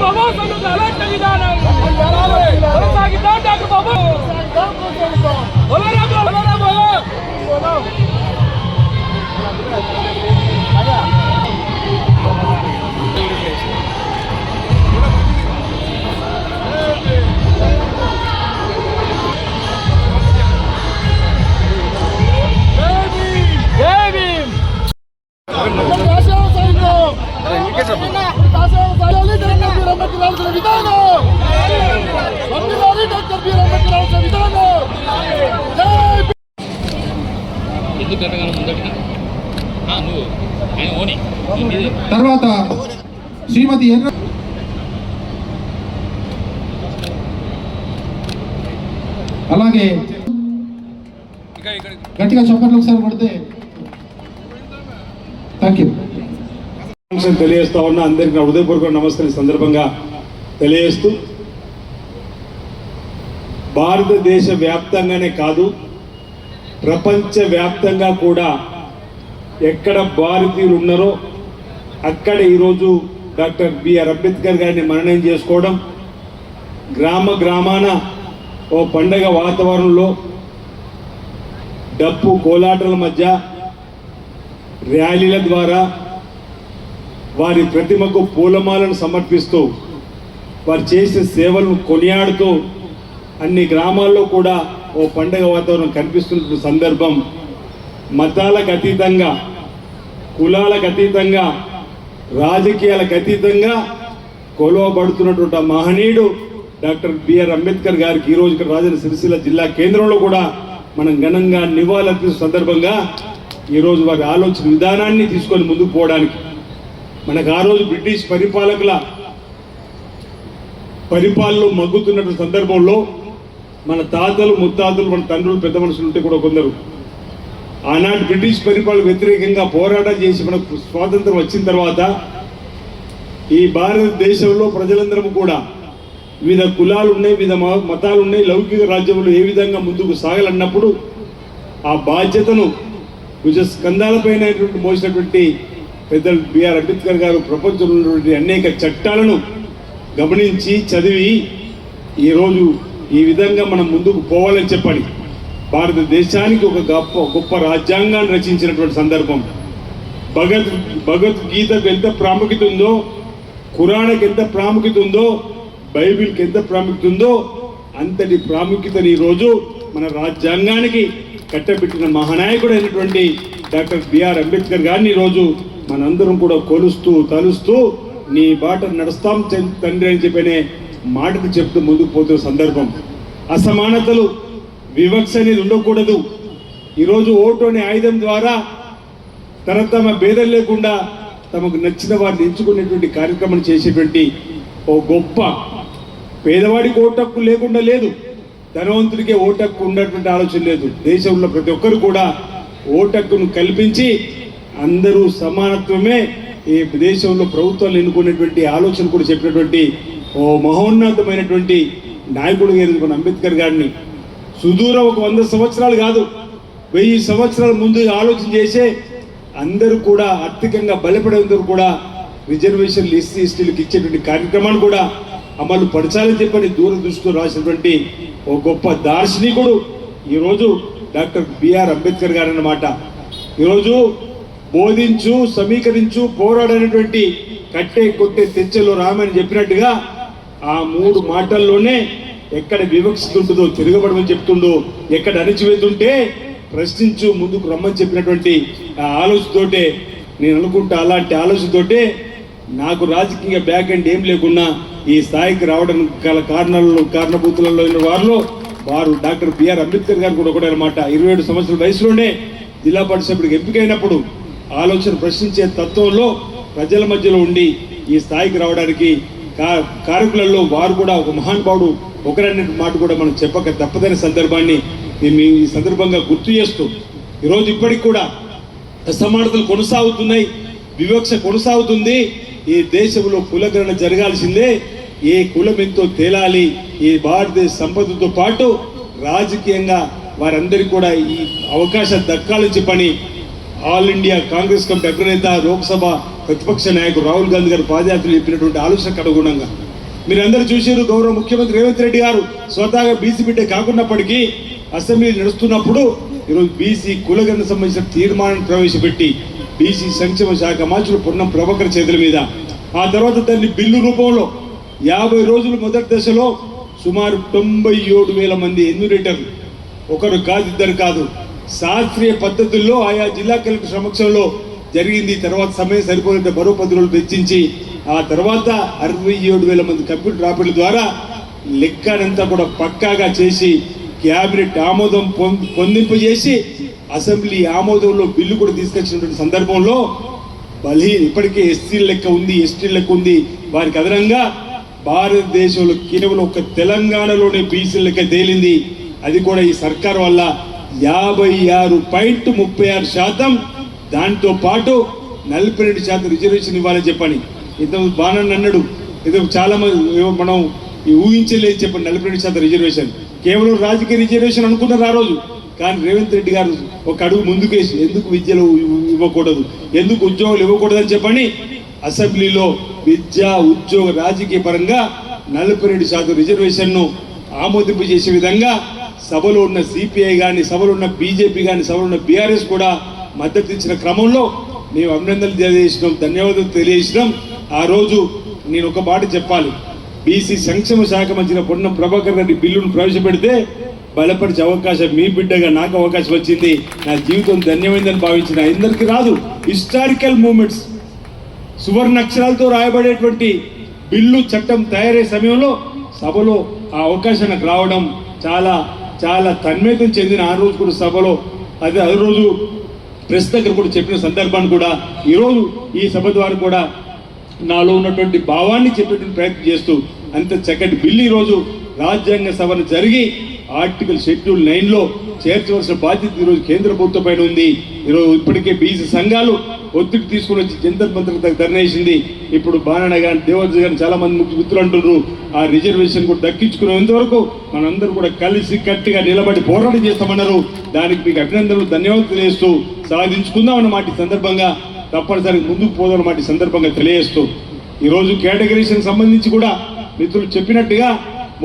బాబు సంబంధ అలాంటి విధానం కొనసాగిద్దాం డాక్టర్ బాబు తర్వాత శ్రీమతి ఎర్ర అలాగే గట్టిగా చెప్పండి ఒకసారి కొడితే థ్యాంక్ యూ తెలియజేస్తా ఉన్నా. అందరికీ హృదయపూర్వక నమస్కారం ఈ సందర్భంగా తెలియజేస్తూ, భారతదేశ వ్యాప్తంగానే కాదు ప్రపంచ వ్యాప్తంగా కూడా ఎక్కడ భారతీయులు ఉన్నారో అక్కడ ఈరోజు డాక్టర్ బిఆర్ అంబేద్కర్ గారిని మననం చేసుకోవడం, గ్రామ గ్రామాన ఓ పండగ వాతావరణంలో డప్పు కోలాటల మధ్య ర్యాలీల ద్వారా వారి ప్రతిమకు పూలమాలను సమర్పిస్తూ వారు చేసే సేవలను కొనియాడుతూ అన్ని గ్రామాల్లో కూడా ఓ పండగ వాతావరణం కనిపిస్తున్న సందర్భం. మతాలకు అతీతంగా, కులాలకు అతీతంగా, రాజకీయాలకు అతీతంగా కొలవబడుతున్నటువంటి మహనీయుడు డాక్టర్ బిఆర్ అంబేద్కర్ గారికి ఈరోజు ఇక్కడ రాజన్న సిరిసిల్ల జిల్లా కేంద్రంలో కూడా మనం ఘనంగా నివాళులర్పిస్తున్న సందర్భంగా ఈరోజు వారి ఆలోచన విధానాన్ని తీసుకొని ముందుకు పోవడానికి, మనకు ఆ రోజు బ్రిటిష్ పరిపాలకుల పరిపాలనలో మగ్గుతున్నటువంటి సందర్భంలో మన తాతలు ముత్తాతలు మన తండ్రులు పెద్ద మనుషులు ఉంటే కూడా కొందరు ఆనాటి బ్రిటిష్ పరిపాలన వ్యతిరేకంగా పోరాటం చేసి మనకు స్వాతంత్రం వచ్చిన తర్వాత ఈ భారతదేశంలో ప్రజలందరం కూడా వివిధ కులాలు ఉన్నాయి, వివిధ మతాలు ఉన్నాయి, లౌకిక రాజ్యంలో ఏ విధంగా ముందుకు సాగాలన్నప్పుడు ఆ బాధ్యతను భుజ స్కంధాలపైన మోసినటువంటి పెద్దలు బిఆర్ అంబేద్కర్ గారు ప్రపంచంలో ఉన్నటువంటి అనేక చట్టాలను గమనించి చదివి ఈరోజు ఈ విధంగా మనం ముందుకు పోవాలని చెప్పని భారతదేశానికి ఒక గొప్ప రాజ్యాంగాన్ని రచించినటువంటి సందర్భం. భగవద్గీతకు ఎంత ప్రాముఖ్యత ఉందో, ఖురాన్కి ఎంత ప్రాముఖ్యత ఉందో, బైబిల్కి ఎంత ప్రాముఖ్యత ఉందో అంతటి ప్రాముఖ్యతని ఈరోజు మన రాజ్యాంగానికి కట్టబెట్టిన మహానాయకుడు అయినటువంటి డాక్టర్ బిఆర్ అంబేద్కర్ గారిని ఈరోజు మనందరం కూడా కొలుస్తూ తలుస్తూ నీ బాట నడుస్తాం తండ్రి అని చెప్పనే మాటకు చెప్తూ ముందుకు పోతున్న సందర్భం. అసమానతలు, వివక్ష అనేది ఉండకూడదు. ఈరోజు ఓటు అనే ఆయుధం ద్వారా తమ భేదం లేకుండా తమకు నచ్చిన వారిని ఎంచుకునేటువంటి కార్యక్రమం చేసేటువంటి ఓ గొప్ప, పేదవాడికి ఓటు హక్కు లేకుండా లేదు, ధనవంతుడికే ఓటు హక్కు ఉన్నటువంటి ఆలోచన లేదు. దేశంలో ప్రతి ఒక్కరు కూడా ఓటు హక్కును కల్పించి అందరూ సమానత్వమే ఈ దేశంలో ప్రభుత్వాలు ఎన్నుకునేటువంటి ఆలోచన కూడా చెప్పినటువంటి ఓ మహోన్నతమైనటువంటి నాయకుడు మన అంబేద్కర్ గారిని సుదూరం ఒక 100 సంవత్సరాలు కాదు, 1000 సంవత్సరాల ముందు ఆలోచన చేసే అందరూ కూడా ఆర్థికంగా బలపడేందుకు కూడా రిజర్వేషన్లు ఎస్సీలకు ఇచ్చేటువంటి కార్యక్రమాన్ని కూడా అమలు పరచాలని చెప్పని దూరదృష్టితో రాసినటువంటి ఓ గొప్ప దార్శనికుడు ఈరోజు డాక్టర్ బిఆర్ అంబేద్కర్ గారు అన్నమాట. ఈరోజు బోధించు, సమీకరించు, పోరాడనేటువంటి కట్టే కొట్టే తెచ్చలో రామని చెప్పినట్టుగా ఆ 3 మాటల్లోనే ఎక్కడ వివక్షత ఉంటుందో తిరగబడమని చెప్తుండో, ఎక్కడ అణచివేతుంటే ప్రశ్నించు ముందుకు రమ్మని చెప్పినటువంటి ఆ ఆలోచనతోటే నేను అనుకుంటా, అలాంటి ఆలోచనతోటే నాకు రాజకీయ బ్యాక్ అండ్ ఏం లేకున్నా ఈ స్థాయికి రావడం గల కారణభూతులలో వారిలో వారు డాక్టర్ బిఆర్ అంబేద్కర్ గారు కూడా ఒకటనమాట. 27 సంవత్సరాల వయసులోనే జిల్లా పరిషత్ సభ్యుడికి ఎంపికైనప్పుడు ఆలోచన ప్రశ్నించే తత్వంలో ప్రజల మధ్యలో ఉండి ఈ స్థాయికి రావడానికి కారకులలో వారు కూడా ఒక మహానుభావుడు ఒకరనే మాట కూడా మనం చెప్పక తప్పదనే సందర్భాన్ని మేము ఈ సందర్భంగా గుర్తు చేస్తూ, ఈరోజు ఇప్పటికి కూడా అసమానతలు కొనసాగుతున్నాయి, వివక్ష కొనసాగుతుంది. ఈ దేశంలో కులగణన జరగాల్సిందే, ఏ కులం ఎంతో తేలాలి. ఈ భారతదేశ సంపదతో పాటు రాజకీయంగా వారందరికీ కూడా ఈ అవకాశం దక్కాలని చెప్పని ఆల్ ఇండియా కాంగ్రెస్ కమిటీ అగ్రనేత, లోక్సభ ప్రతిపక్ష నాయకుడు రాహుల్ గాంధీ గారు పాదయాత్రలు చెప్పినటువంటి ఆలోచనకు అనుగుణంగా మీరందరూ చూసారు, గౌరవ ముఖ్యమంత్రి రేవంత్ రెడ్డి గారు స్వతహాగా బీసీ బిడ్డ కాకున్నప్పటికీ అసెంబ్లీ నడుస్తున్నప్పుడు ఈరోజు బీసీ కులగణకు సంబంధించిన తీర్మానాన్ని ప్రవేశపెట్టి బీసీ సంక్షేమ శాఖ మంత్రులు పొన్నం ప్రభాకర్ చేతుల మీద, ఆ తర్వాత దాన్ని బిల్లు రూపంలో 50 రోజులు మొదటి దశలో సుమారు 97,000 మంది ఎన్యూరేటర్లు, ఒకరు కాదు ఇద్దరు కాదు, శాస్త్రీయ పద్ధతుల్లో ఆయా జిల్లా కలెక్టర్ సమక్షంలో జరిగింది. తర్వాత సమయం సరిపోయిన మరో 10 రోజులు వెచ్చించి ఆ తర్వాత 67,000 మంది కంప్యూటర్ ఆపరేటర్ల ద్వారా లెక్కనంతా కూడా పక్కాగా చేసి క్యాబినెట్ ఆమోదం పొందింపు చేసి అసెంబ్లీ ఆమోదంలో బిల్లు కూడా తీసుకొచ్చినటువంటి సందర్భంలో ఇప్పటికే ఎస్సీ లెక్క ఉంది, ఎస్టీ లెక్క ఉంది, వారికి అదనంగా భారతదేశంలో కేవలం ఒక తెలంగాణలోనే బీసీ లెక్క తేలింది. అది కూడా ఈ సర్కార్ వల్ల 56.36%. దాంతో పాటు 42% రిజర్వేషన్ ఇవ్వాలని చెప్పని ఇంత బాణన్ అన్నాడు. ఏదో చాలా మంది మనం ఊహించలేదు చెప్పండి. 42% రిజర్వేషన్ కేవలం రాజకీయ రిజర్వేషన్ అనుకున్నారు ఆ రోజు. కానీ రేవంత్ రెడ్డి గారు ఒక అడుగు ముందుకేసి ఎందుకు విద్యలో ఇవ్వకూడదు, ఎందుకు ఉద్యోగాలు ఇవ్వకూడదని చెప్పని అసెంబ్లీలో విద్య, ఉద్యోగ, రాజకీయ పరంగా 42% రిజర్వేషన్ను ఆమోదింపు చేసే విధంగా సభలో ఉన్న సిపిఐ కానీ, సభలో ఉన్న బీజేపీ కానీ, సభలో ఉన్న బీఆర్ఎస్ కూడా మద్దతు ఇచ్చిన క్రమంలో మేము అభినందనలు తెలియజేసినాం, ధన్యవాదాలు తెలియజేసినాం. ఆ రోజు నేను ఒక మాట చెప్పాలి, బీసీ సంక్షేమ శాఖ మంత్రి పొన్నం ప్రభాకర్ రెడ్డి బిల్లును ప్రవేశపెడితే బలపరిచే అవకాశం మీ బిడ్డగా నాకు అవకాశం వచ్చింది. నా జీవితం ధన్యమైందని భావించిన అందరికీ రాదు. హిస్టారికల్ మూమెంట్స్, సువర్ణ అక్షరాలతో రాయబడేటువంటి బిల్లు చట్టం తయారయ్యే సమయంలో సభలో ఆ అవకాశం నాకు రావడం చాలా చాలా తన్మయతం చెందిన ఆ రోజు కూడా సభలో అదే రోజు ప్రెస్ దగ్గర కూడా చెప్పిన సందర్భాన్ని కూడా ఈరోజు ఈ సభ ద్వారా కూడా నాలో ఉన్నటువంటి భావాన్ని చెప్పేటువంటి ప్రయత్నం చేస్తూ అంత చక్కటి బిల్లు ఈరోజు రాజ్యాంగ సభను జరిగి ఆర్టికల్ షెడ్యూల్ 9లో చేర్చవలసిన బాధ్యత ఈరోజు కేంద్ర ప్రభుత్వం పైన ఉంది. ఈరోజు ఇప్పటికే బీసీ సంఘాలు ఒత్తిడి తీసుకుని వచ్చి జంతర్ మంతర్ ధర్నేసింది. ఇప్పుడు బాణన్న గాని, దేవర్జీ గాని చాలా మంది ముఖ్య మిత్రులు అంటున్నారు ఆ రిజర్వేషన్ కూడా దక్కించుకునేంత వరకు మనందరూ కూడా కలిసి కట్టిగా నిలబడి పోరాటం చేస్తామన్నారు. దానికి మీకు అభినందనలు, ధన్యవాదాలు తెలియజేస్తూ సాధించుకుందాం అన్నమాట ఈ సందర్భంగా, తప్పనిసరిగా ముందుకు పోదామన్నమాట ఈ సందర్భంగా తెలియజేస్తూ ఈరోజు కేటగిరీషన్ సంబంధించి కూడా మిత్రులు చెప్పినట్టుగా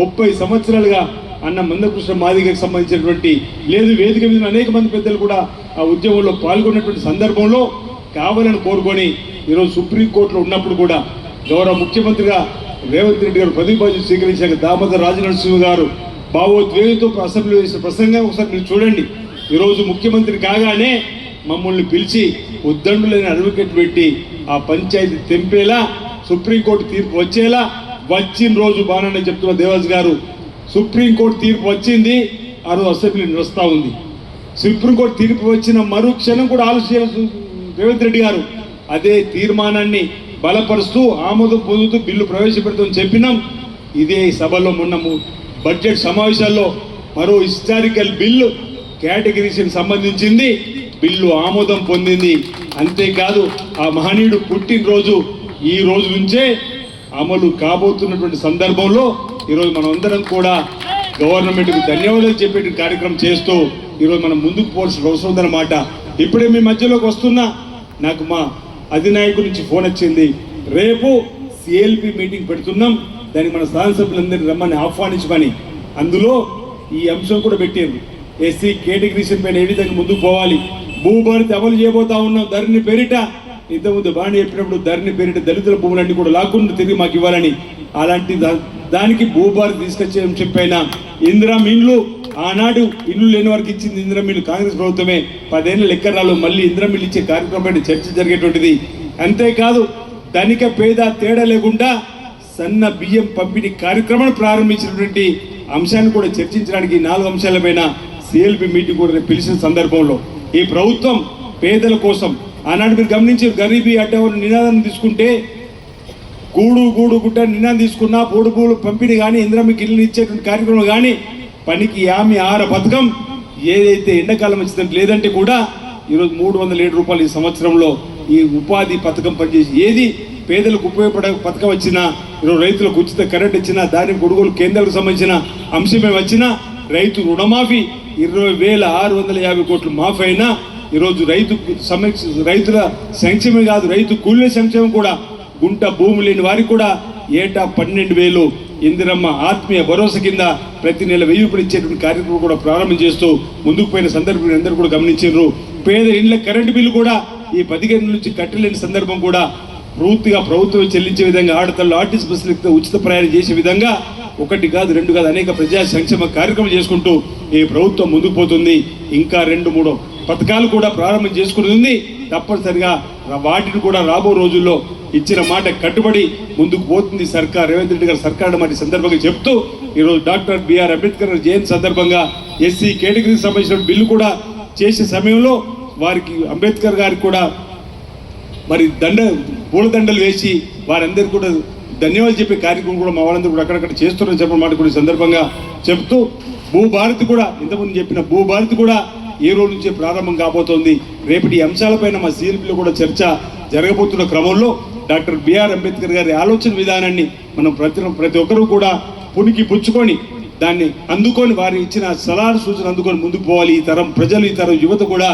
30 సంవత్సరాలుగా అన్న మందకృష్ణ మాదిగకి సంబంధించినటువంటి లేదు వేదిక మీద అనేక మంది పెద్దలు కూడా ఆ ఉద్యమంలో పాల్గొన్నటువంటి సందర్భంలో కావాలని కోరుకొని ఈరోజు సుప్రీంకోర్టులో ఉన్నప్పుడు కూడా గౌరవ ముఖ్యమంత్రిగా రేవంత్ రెడ్డి గారు ప్రతిపాదన స్వీకరించాక దామోదర్ రాజనరసింహ గారు భావోద్వేగంతో అసెంబ్లీ చేసిన ప్రసంగం ఒకసారి మీరు చూడండి. ఈరోజు ముఖ్యమంత్రి కాగానే మమ్మల్ని పిలిచి ఉద్దండులైన అడ్వకేట్ పెట్టి ఆ పంచాయతీ తెంపేలా సుప్రీంకోర్టు తీర్పు వచ్చేలా వచ్చిన రోజు బాగానే చెప్తున్న దేవాజ్ గారు సుప్రీంకోర్టు తీర్పు వచ్చింది, ఆ రోజు అసెంబ్లీ నడుస్తూ ఉంది. సుప్రీంకోర్టు తీర్పు వచ్చిన మరుక్షణం కూడా ఆలోచన రేవంత్ రెడ్డి గారు అదే తీర్మానాన్ని బలపరుస్తూ ఆమోదం పొందుతూ బిల్లు ప్రవేశపెడతామని చెప్పినాం. ఇదే సభలో మొన్న బడ్జెట్ సమావేశాల్లో మరో హిస్టారికల్ బిల్లు కేటగిరీకి సంబంధించింది బిల్లు ఆమోదం పొందింది. అంతేకాదు ఆ మహనీయుడు పుట్టినరోజు ఈ రోజు నుంచే అమలు కాబోతున్నటువంటి సందర్భంలో ఈరోజు మనం అందరం కూడా గవర్నమెంట్కి ధన్యవాదాలు చెప్పే కార్యక్రమం చేస్తూ ఈరోజు మనం ముందుకు పోవాల్సిన అవసరం ఉందన్నమాట. ఇప్పుడే మీ మధ్యలోకి వస్తున్నా నాకు మా అధినాయకుడి నుంచి ఫోన్ వచ్చింది, రేపు సిఎల్పి మీటింగ్ పెడుతున్నాం, దానికి మన శాసనసభ్యులందరినీ రమ్మని ఆహ్వానించమని. అందులో ఈ అంశం కూడా పెట్టారు, ఎస్సీ కేటగిరీషన్ పైన ఏ విధంగా ముందుకు పోవాలి, భూభారతి అమలు చేయబోతా ఉన్నాం ధరణి పేరిట. ఇంతకుముందు బాణి చెప్పినప్పుడు ధరణి పేరిట దళితుల భూములన్నీ కూడా లాక్కుండా తిరిగి మాకు ఇవ్వాలని, అలాంటి దానికి భూభారతి తీసుకొచ్చే చెప్పైనా ఇందిరా మిన్లు ఆనాడు ఇల్లు లేని వారికి ఇచ్చింది ఇందిరా మిల్లు కాంగ్రెస్ ప్రభుత్వమే. 10 ఏళ్ళ లెక్కరాలు మళ్ళీ ఇందిరా మిల్లు ఇచ్చే కార్యక్రమం చర్చ జరిగేటువంటిది. అంతేకాదు ధనిక పేద తేడా లేకుండా సన్న బియ్యం పంపిణీ కార్యక్రమాన్ని ప్రారంభించినటువంటి అంశాన్ని కూడా చర్చించడానికి 4 అంశాలపైన సిఎల్పి మీటింగ్ కూడా పిలిచిన సందర్భంలో ఈ ప్రభుత్వం పేదల కోసం ఆనాడు మీరు గమనించి గరీబీ అడ్డవర్ నినాదం తీసుకుంటే గూడు గూడు గుట్ట నినాదం తీసుకున్నా పూడు పూలు పంపిణీ కానీ ఇందిరమ్మకి ఇల్లు ఇచ్చేటువంటి కార్యక్రమం కానీ పనికి హామీ ఆహార పథకం ఏదైతే ఎండాకాలం వచ్చిందంటే లేదంటే కూడా ఈరోజు 307 రూపాయలు ఈ సంవత్సరంలో ఈ ఉపాధి పథకం పనిచేసి ఏది పేదలకు ఉపయోగపడే పథకం వచ్చినా, ఈరోజు రైతులకు ఉచిత కరెంట్ ఇచ్చినా, ధాన్యం కొనుగోలు కేంద్రాలకు సంబంధించిన అంశమే వచ్చినా, రైతు రుణమాఫీ 20,650 కోట్లు మాఫీ అయినా ఈరోజు రైతుల సంక్షేమం కాదు రైతు కూలీల సంక్షేమం కూడా, గుంట భూమి లేని వారికి కూడా ఏటా 12,000 ఇందిరమ్మ ఆత్మీయ భరోసా కింద ప్రతి నెల 1000 రూపాయలు ఇచ్చేటువంటి కార్యక్రమం కూడా ప్రారంభం చేస్తూ ముందుకు పోయిన సందర్భం అందరూ కూడా గమనించారు. పేద ఇళ్ల కరెంటు బిల్లు కూడా ఈ 15 నుంచి కట్టలేని సందర్భం కూడా పూర్తిగా ప్రభుత్వం చెల్లించే విధంగా, ఆడతల్లో ఆర్టీసీ బస్సులు ఉచిత ప్రయాణం చేసే విధంగా 1 కాదు 2 కాదు అనేక ప్రజా సంక్షేమ కార్యక్రమం చేసుకుంటూ ఈ ప్రభుత్వం ముందుకు పోతుంది. ఇంకా 2-3 పథకాలు కూడా ప్రారంభం చేసుకుని ఉంది. తప్పనిసరిగా వాటిని కూడా రాబో రోజుల్లో ఇచ్చిన మాట కట్టుబడి ముందుకు పోతుంది సర్కార్. రేవంత్ రెడ్డి గారి సర్కార్ మాట సందర్భంగా చెప్తూ ఈరోజు డాక్టర్ బిఆర్ అంబేద్కర్ జయంతి సందర్భంగా ఎస్సీ కేటగిరీకి సంబంధించిన బిల్లు కూడా చేసే సమయంలో వారికి అంబేద్కర్ గారికి కూడా మరి పూలదండలు వేసి వారందరికీ కూడా ధన్యవాదాలు చెప్పే కార్యక్రమం కూడా మా వాళ్ళందరూ కూడా అక్కడక్కడ చేస్తున్నారని చెప్పిన మాట కూడా సందర్భంగా చెప్తూ భూభారతి కూడా ఇంతకుముందు చెప్పిన భూభారతి కూడా ఏ రోజు నుంచే ప్రారంభం కాబోతోంది. రేపటి అంశాలపైన మా సిఎల్పిలో కూడా చర్చ జరగబోతున్న క్రమంలో డాక్టర్ బిఆర్ అంబేద్కర్ గారి ఆలోచన విధానాన్ని మనం ప్రతి ఒక్కరూ కూడా పునికి పుచ్చుకొని దాన్ని అందుకొని వారి ఇచ్చిన సలహా సూచన అందుకొని ముందుకు పోవాలి. ఈ తరం ప్రజలు, ఈ తరం యువత కూడా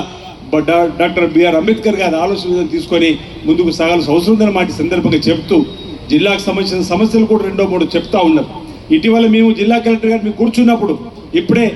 డాక్టర్ బిఆర్ అంబేద్కర్ గారి ఆలోచన విధానం తీసుకొని ముందుకు సాగాల్సిన అవసరం ఉందని మాట సందర్భంగా చెప్తూ జిల్లాకు సంబంధించిన సమస్యలు కూడా 2-3 చెప్తా ఉన్నారు. ఇటీవల మేము జిల్లా కలెక్టర్ గారు మేము కూర్చున్నప్పుడు ఇప్పుడే